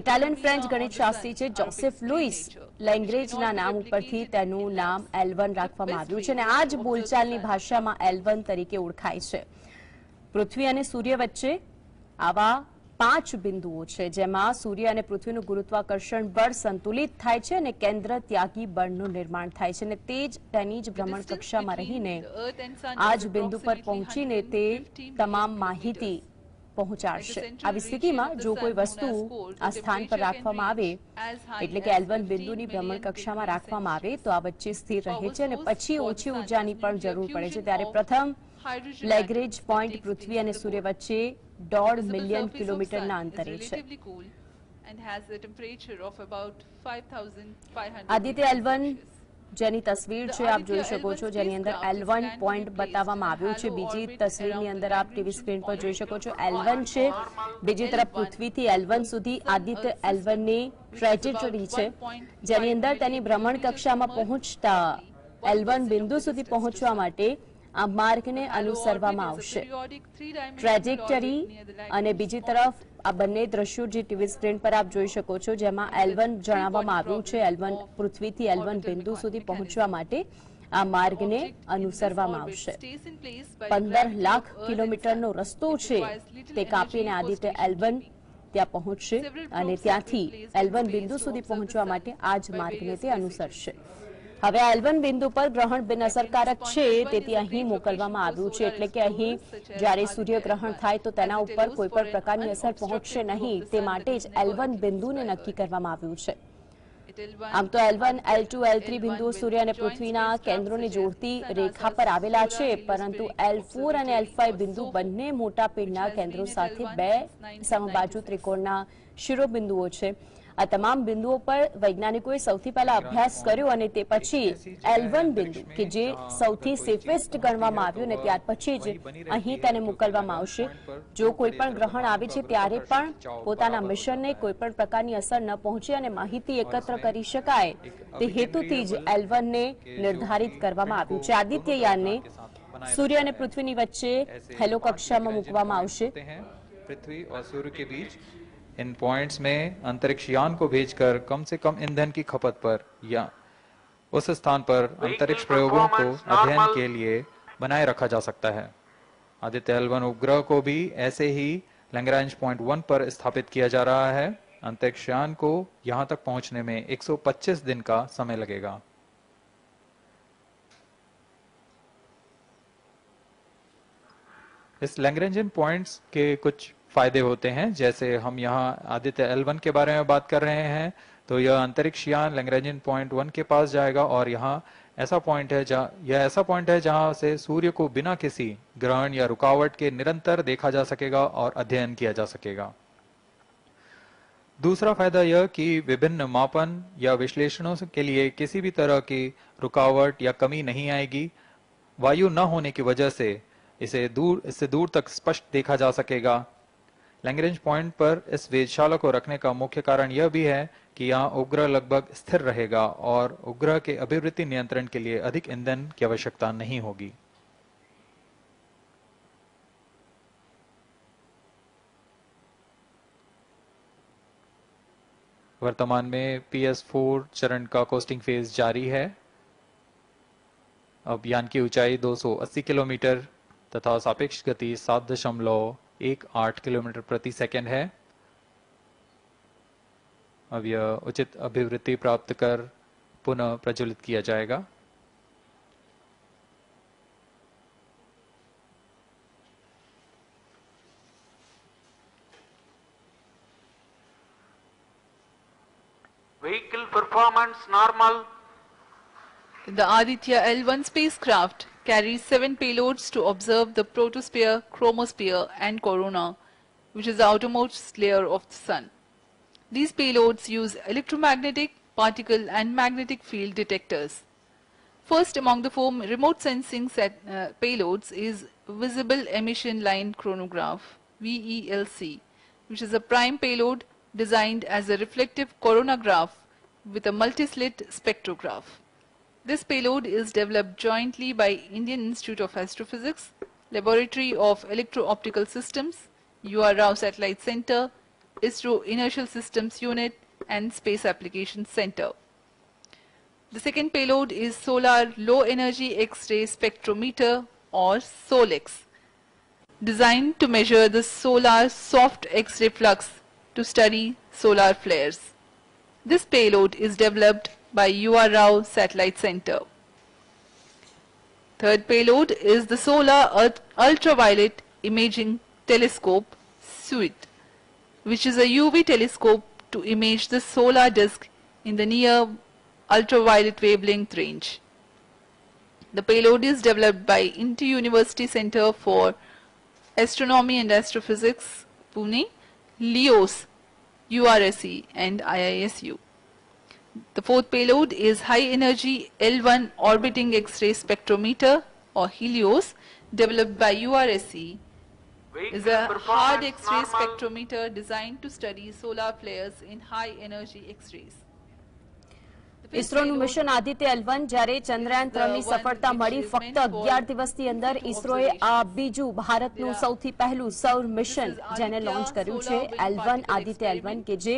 ઇટાલિયન ફ્રેન્ચ ગણિત શાસ્ત્રી છે જોસેફ લુઇસ લેગ્રેન્જના નામ ઉપરથી તેનું નામ L1 રાખવામાં આવ્યું છે અને આ જ બોલચાલની ભાષામાં L1 તરીકે ઓળખાય છે. પૃથ્વી અને સૂર્ય વચ્ચે આવા 5 બિંદુઓ છે જેમાં સૂર્ય અને પૃથ્વીનું ગુરુત્વાકર્ષણ બળ સંતુલિત થાય છે અને કેન્દ્ર ત્યાગી બળનું નિર્માણ થાય છે અને તે જ તેની જ ભ્રમણ કક્ષામાં રહીને આ જ બિંદુ પર પહોંચીને તે તમામ માહિતી પહોંચાડશે. આવી સ્થિતિમાં જો કોઈ વસ્તુ આ સ્થાન પર રાખવામાં આવે એટલે કે L1 બિંદુની ભ્રમણ કક્ષામાં રાખવામાં આવે તો આ વચ્ચે સ્થિર રહે છે અને પછી ઓછી ઉર્જાની પણ જરૂર પડે છે. ત્યારે પ્રથમ લેગ્રેજ પોઈન્ટ પૃથ્વી અને સૂર્ય વચ્ચે 1.5 મિલિયન કિલોમીટરના અંતરે છે. આદિત્ય L1 જેની તસવીર છે આપ જોઈ શકો છો જેની અંદર L1 પોઈન્ટ બતાવવામાં આવ્યું છે. બીજી તસવીરની અંદર આપ ટીવી સ્ક્રીન પર જોઈ શકો છો L1 છે. બીજી તરફ પૃથ્વીથી L1 સુધી આદિત્ય L1 ની ટ્રેજેક્ટરી છે જેની અંદર તેની ભ્રમણ કક્ષામાં પહોંચતા L1 બિંદુ સુધી પહોંચવા માટે આ માર્ગને અનુસરવામાં આવશે. ટ્રેજેક્ટરી અને બીજી તરફ આ બંને દ્રશ્યો જે ટીવી સ્ક્રીન પર આપ જોઈ શકો છો જેમાં L1 જણાવવામાં આવ્યું છે L1 પૃથ્વીથી L1 બિંદુ સુધી પહોંચવા માટે આ માર્ગને અનુસરવામાં આવશે. 15 લાખ કિલોમીટરનો રસ્તો છે તે કાપીને આદિત્ય L1 ત્યાં પહોંચશે અને ત્યાંથી L1 બિંદુ સુધી પહોંચવા માટે આ જ માર્ગને તે અનુસરશે. હવે L1 બિંદુ પર ગ્રહણ બિનઅસરકારક છે તેથી અહીં મોકલવામાં આવ્યું છે એટલે કે અહીં જ્યારે સૂર્યગ્રહણ થાય તો તેના ઉપર કોઈ પણ પ્રકારની અસર પહોંચશે નહીં તે માટે જ L1 બિંદુને નક્કી કરવામાં આવ્યું છે. આમ તો L1, L2, L3 બિંદુઓ સૂર્ય અને પૃથ્વીના કેન્દ્રોને જોડતી રેખા પર આવેલા છે, પરંતુ L4 અને L5 બિંદુ બંને મોટા પીળના કેન્દ્રો સાથે બે સમબાજુ ત્રિકોણના શિરોબિંદુઓ છે. આ તમામ બિંદુઓ પર વૈજ્ઞાનિકોએ સૌથી પહેલા અભ્યાસ કર્યો અને તે પછી L1 બિંદુ કે જે સૌથી સેફેસ્ટ ગણવામાં આવ્યું અને ત્યાર પછી જ અહીં તેને મોકલવામાં આવશે. જો કોઈ પણ ગ્રહણ આવે છે ત્યારે પણ પોતાના મિશનને કોઈ પણ પ્રકારની અસર ન પહોંચે અને માહિતી એકત્ર કરી શકાય તે હેતુથી જ L1 ને નિર્ધારિત કરવામાં આવ્યું છે. આદિત્યયાનને સૂર્ય અને પૃથ્વીની વચ્ચે હેલો કક્ષામાં મૂકવામાં આવશે. पृथ्वी और सूर्य के बीच इन पॉइंट्स में अंतरिक्ष यान को भेजकर कम से कम ईंधन की खपत पर या उस स्थान पर अंतरिक्ष प्रयोगों को अध्ययन के लिए बनाए रखा जा सकता है. आदित्य L1 उपग्रह को भी ऐसे ही लैग्रांज पॉइंट 1 पर स्थापित किया जा रहा है. अंतरिक्ष यान को यहां तक पहुंचने में 125 दिन का समय लगेगा. इस लैग्रेंजियन पॉइंट्स के कुछ फायदे होते हैं, जैसे हम यहाँ आदित्य L1 के बारे में बात कर रहे हैं तो यह अंतरिक्ष यान लैग्रेंजियन पॉइंट 1 के पास जाएगा और यहाँ ऐसा पॉइंट है जहाँ से सूर्य को बिना किसी ग्रहण या रुकावट के निरंतर देखा जा सकेगा और अध्ययन किया जा सकेगा. दूसरा फायदा यह कि विभिन्न मापन या विश्लेषणों के लिए किसी भी तरह की रुकावट या कमी नहीं आएगी. वायु न होने की वजह से इससे दूर तक स्पष्ट देखा जा सकेगा. लैग्रेंज पॉइंट पर इस वेधशाला को रखने का मुख्य कारण यह भी है कि यहाँ उपग्रह लगभग स्थिर रहेगा और उपग्रह के अभिवृद्धि नियंत्रण के लिए अधिक ईंधन की आवश्यकता नहीं होगी. वर्तमान में PS4 चरण का कोस्टिंग फेज जारी है. अब यान की ऊंचाई 280 किलोमीटर तथा सापेक्ष गति 7.18 किलोमीटर प्रति सेकंड है. अब यह उचित अभिवृद्धि प्राप्त कर पुनः प्रज्वलित किया जाएगा. Vehicle performance normal. The Aditya L1 spacecraft carries 7 payloads to observe the protosphere, chromosphere and corona, which is the outermost layer of the sun. These payloads use electromagnetic, particle and magnetic field detectors. First among the 4 remote sensing payloads is Visible Emission Line Chronograph, VELC, which is a prime payload designed as a reflective coronagraph with a multi-slit spectrograph. This payload is developed jointly by Indian Institute of Astrophysics, Laboratory of Electro-Optical Systems, UR Rao Satellite Center, ISRO Inertial Systems Unit and Space Applications Center. The second payload is Solar Low Energy X-ray Spectrometer or SOLEX, designed to measure the solar soft X-ray flux to study solar flares. This payload is developed by UR Rao Satellite Center. Third payload is the Solar Ultraviolet Imaging Telescope SUIT, which is a UV telescope to image the solar disk in the near ultraviolet wavelength range. The payload is developed by Inter-University Center for Astronomy and Astrophysics, Pune, LEOS, URSE and IISU. The fourth payload is High Energy L1 Orbiting X-ray Spectrometer or HELIOS, developed by URSE. Is a hard X-ray spectrometer designed to study solar flares in high energy X-rays. ઇસરોનું mission Aditya L1 જ્યારે ચંદ્રયાન 3ની સફળતા મળી ફક્ત 11 દિવસની અંદર ઇસરોએ આ બીજું ભારતનું સૌથી પહેલું સૌર મિશન જેને લોન્ચ કર્યું છે L1 આદિત્ય L1 કે જે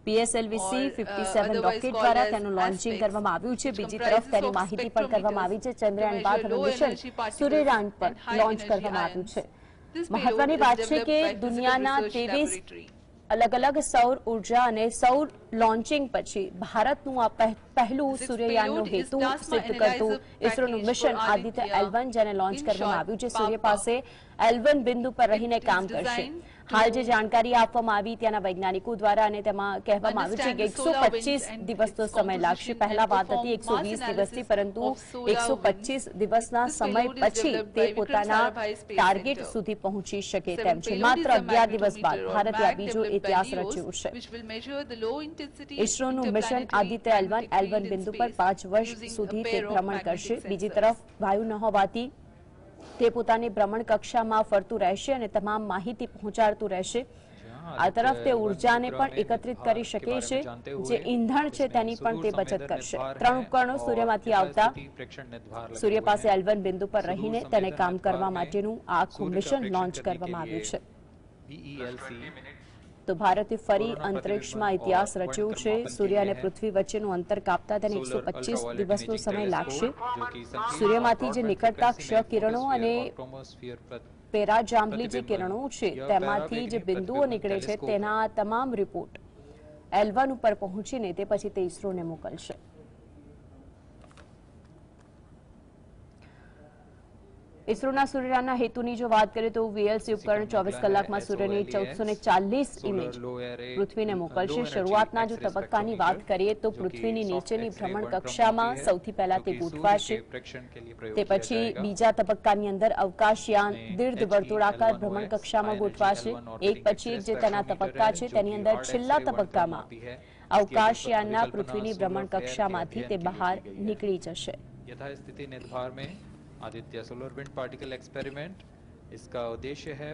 PSLV-C-57 રોકેટ દ્વારા તેનું લોન્ચિંગ કરવામાં આવ્યું છે. બીજી તરફ તેની માહિતી પણ કરવામાં આવી છે. ચંદ્રયાન બાદ હવે મિશન સૂર્યયાન પર લોન્ચ કરવામાં આવ્યું છે. મહત્વની વાત છે કે દુનિયાના 23 अलग-अलग सौर ऊर्जा અને સૌર લોન્ચિંગ પછી ભારતનું આ પહેલું સૂર્યયાનનો હેતુ સિદ્ધ કરતું ઇસરોનું મિશન આદિત્ય L1 જેને લોન્ચ કરવામાં આવ્યું છે સૂર્ય પાસે L1 બિંદુ પર રહીને કામ કરશે. હાલ જે જાણકારી આપવામાં આવી ત્યાંના વૈજ્ઞાનિકો દ્વારા અને તેમાં કહેવામાં આવ્યું છે કે 125 દિવસનો સમય લાગશે. પહેલા વાત હતી 120 દિવસની, પરંતુ 125 દિવસના સમય પછી તે પોતાના ટાર્ગેટ સુધી પહોંચી શકે તેમ છે. માત્ર 11 દિવસ બાદ ભારતે આ બીજો ઇતિહાસ રચ્યો છે. ઇસરોનું મિશન આદિત્ય L1 બિંદુ પર 5 વર્ષ સુધી તે ભ્રમણ કરશે. બીજી તરફ વાયુ ન હોવાથી તે પોતાની ભ્રમણ કક્ષામાં ફરતું રહેશે અને તમામ માહિતી પહોંચાડતું રહેશે. આ તરફ તે ઉર્જાને પણ એકત્રિત કરી શકે છે, જે ઈંધણ છે તેની પણ તે બચત કરશે. 3 ઉપકરણો સૂર્યમાંથી આવતા સૂર્ય પાસે L1 બિંદુ પર રહીને તેને કામ કરવા માટેનું આ આખું મિશન લોન્ચ કરવામાં આવ્યું છે. તો ભારતે ફરી અંતરિક્ષમાં ઇતિહાસ રચ્યો છે. સૂર્ય અને પૃથ્વી વચ્ચેનું અંતર કાપતા તેને 125 દિવસનો સમય લાગશે. સૂર્યમાંથી જે નીકળતા ક્ષ કિરણો અને પેરાજાંબલી જે કિરણો છે તેમાંથી જે બિંદુઓ નીકળે છે તેના તમામ રિપોર્ટ L1 ઉપર પહોંચીને તે પછી તે ઇસરોને મોકલશે. ઇસરોના સૂર્યયાનના હેતુની જો વાત કરીએ તો VLC ઉપકરણ 24 કલાકમાં સૂર્યની 1440 ઇમેજ પૃથ્વીને મોકલશે. શરૂઆતના જો તબક્કાની વાત કરીએ તો પૃથ્વીની નીચેની ભ્રમણ કક્ષામાં સૌથી પહેલા તે ગોઠવાશે. તે પછી બીજા તબક્કાની અંદર અવકાશયાન દીર્ઘ વર્તુળાકાર ભ્રમણ કક્ષામાં ગોઠવાશે. એક પછી એક જે તેના તબક્કા છે તેની અંદર છેલ્લા તબક્કામાં અવકાશયાનના પૃથ્વીની ભ્રમણ કક્ષામાંથી તે બહાર નીકળી જશે. यथास्थिति निर्धार में Aditya solar wind particle experiment, इसका उद्देश्य है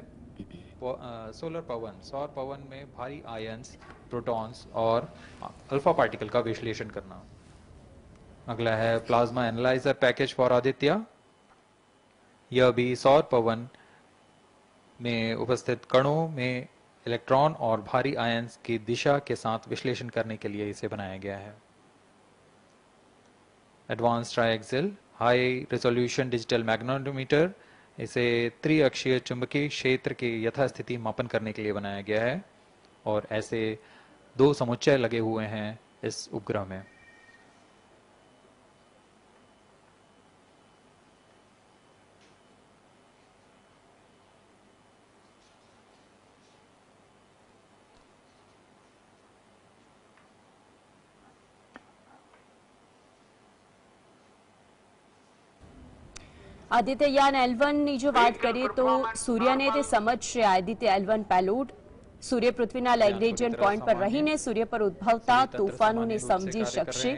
सोलर पवन, सौर पवन में भारी आयंस, प्रोटॉन्स और अल्फा पार्टिकल का विश्लेषण करना. अगला है plasma analyser package for Aditya. यह भी सौर पवन में उपस्थित कणों में इलेक्ट्रॉन और भारी आयंस की दिशा के साथ विश्लेषण करने के लिए इसे बनाया गया है. Advance triaxial high resolution digital magnetometer, इसे त्रिअक्षीय चुंबकीय क्षेत्र के यथास्थिति मापन करने के लिए बनाया गया है और ऐसे 2 समुच्चय लगे हुए हैं इस उपग्रह में. આદિત્યયાન L1 ની જો વાત કરીએ તો સૂર્યને તે સમજશે. આદિત્ય L1 પેલોડ સૂર્ય પૃથ્વીના લેગ્રેન્જિયન પોઈન્ટ પર રહીને સૂર્ય પર ઉદ્ભવતા તોફાનોને સમજી શકશે.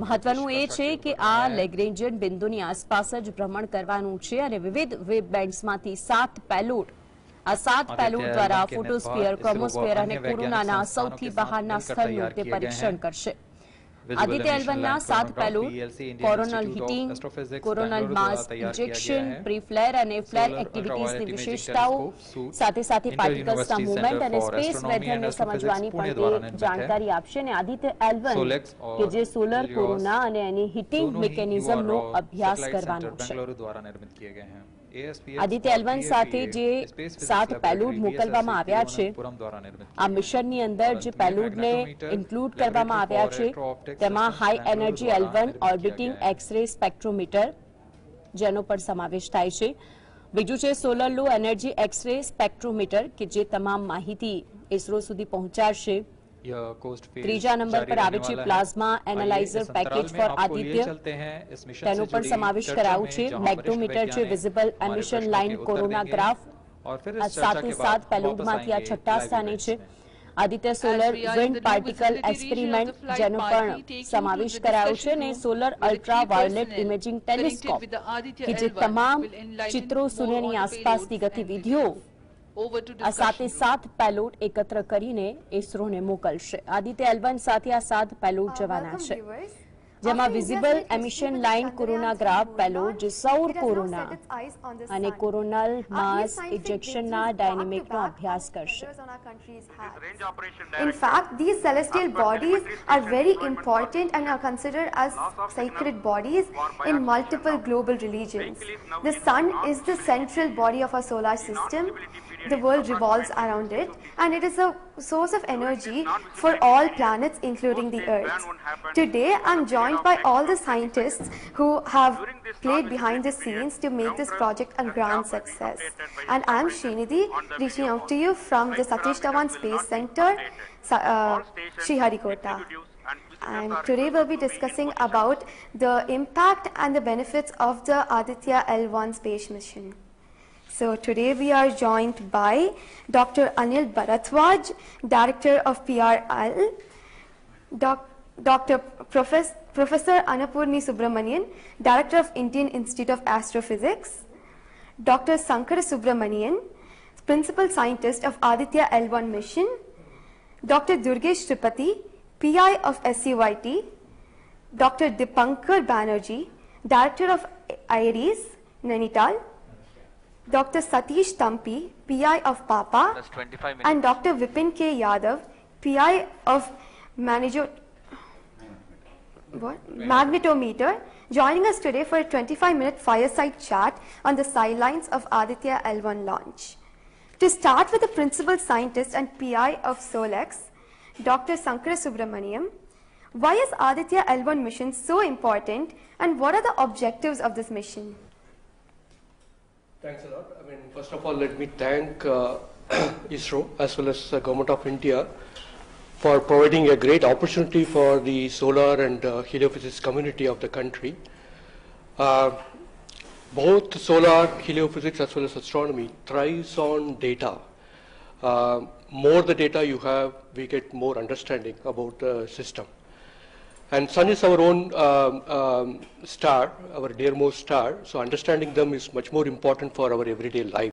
મહત્વનું એ છે કે આ લેગ્રેન્જિયન બિંદુની આસપાસ જ ભ્રમણ કરવાનું છે અને વિવિધ વેબ બેન્ડ્સમાંથી 7 પેલોડ આ 7 પેલોડ દ્વારા ફોટોસ્ફિયર, ક્રોમોસ્ફિયર અને કોરોનાના સૌથી બહારના સ્થળનું તે પરીક્ષણ કરશે. આદિત્ય L1 ના 7 પેલોડ કોરોનલ હીટિંગ, કોરોનલ માસ ઇન્જેક્શન, પ્રી ફ્લેર અને ફ્લેર એક્ટિવિટીઝની વિશેષતાઓ, સાથે સાથે પાર્ટિકલ્સના મૂવમેન્ટ અને સ્પેસ વેધરને સમજવાની પણ તે જાણકારી આપશે. અને આદિત્ય L1 કે જે સોલર કોરોના અને એની હીટિંગ મિકેનિઝમનો અભ્યાસ કરવાનો છે. આદિત્ય L1 સાથે જે 7 પેલોડ મોકલવામાં આવ્યા છે, આ મિશનની અંદર જે પેલોડને ઇન્ક્લુડ કરવામાં આવ્યા છે તેમાં high energy L1 orbiting X-ray spectrometer જેનો પણ સમાવેશ થાય છે. બીજું છે solar low energy X-ray spectrometer કે જે તમામ માહિતી ઇસરો સુધી પહોંચાડશે. ત્રીજા નંબર પર આવે છે plasma analyser package for Aditya, તેનો પણ સમાવેશ કરાયો છે. મેગ્નોમીટર છે, વિઝિબલ એમિશન લાઇન કોરોનાગ્રાફ, આ 7 પેલોડમાંથી આ 6ઠ્ઠા સ્થાને છે. Aditya solar wind particle experiment જેનો પણ સમાવેશ કરાયો છે અને solar ultra violet imaging telescope કે જે તમામ ચિત્રો સૂર્યની આસપાસની ગતિવિધિઓ આ 7 પેલોડ એકત્ર કરીને ઇસરોને મોકલશે. આદિત્ય L1 સાથે આ 7 પેલોડ જવાના છે, જેમાં વિઝિબલ એમિશન લાઇન કોરોનાગ્રાફ પેલોડ જે સૌર કોરોના અને કોરોનલ માસ ઇજેક્શનના ડાયનેમિકનો અભ્યાસ કરશે. In fact, these celestial bodies are very important and are considered as sacred bodies in multiple global religions. The sun is the central body of our solar system. the world revolves around it, and it is a source of energy for all planets, including the Earth. Today, I'm joined by all the scientists who have played behind the scenes to make this project a grand success. And I'm Srinidhi, reaching out to you from the Satish Dhawan Space Center, Sriharikota. And today we'll be discussing about the impact and the benefits of the Aditya L1 space mission. So today we are joined by Dr. Anil Bharadwaj, Director of PRL, Professor Annapurni Subramanian, Director of Indian Institute of Astrophysics, Dr. Sankara Subramanian, Principal Scientist of Aditya L1 mission, Dr. Durgesh Tripathi, PI of SUIT, Dr. Dipankar Banerjee, Director of IRIS, Nainital, Dr. Satish Tampi, PI of PAPA, and Dr. Vipin K. Yadav, PI of Magnetometer, joining us today for a 25-minute fireside chat on the sidelines of Aditya L1 launch. To start with the Principal Scientist and PI of SOLEX, Dr. Sankara Subramaniam, why is Aditya L1 mission so important, and what are the objectives of this mission? Thanks a lot. First of all, let me thank ISRO as well as the Government of India for providing a great opportunity for the solar and heliophysics community of the country. Both solar, heliophysics as well as astronomy thrives on data. More the data you have, we get more understanding about the system. And Sun is our own star, our dearmost star, so understanding them is much more important for our everyday life.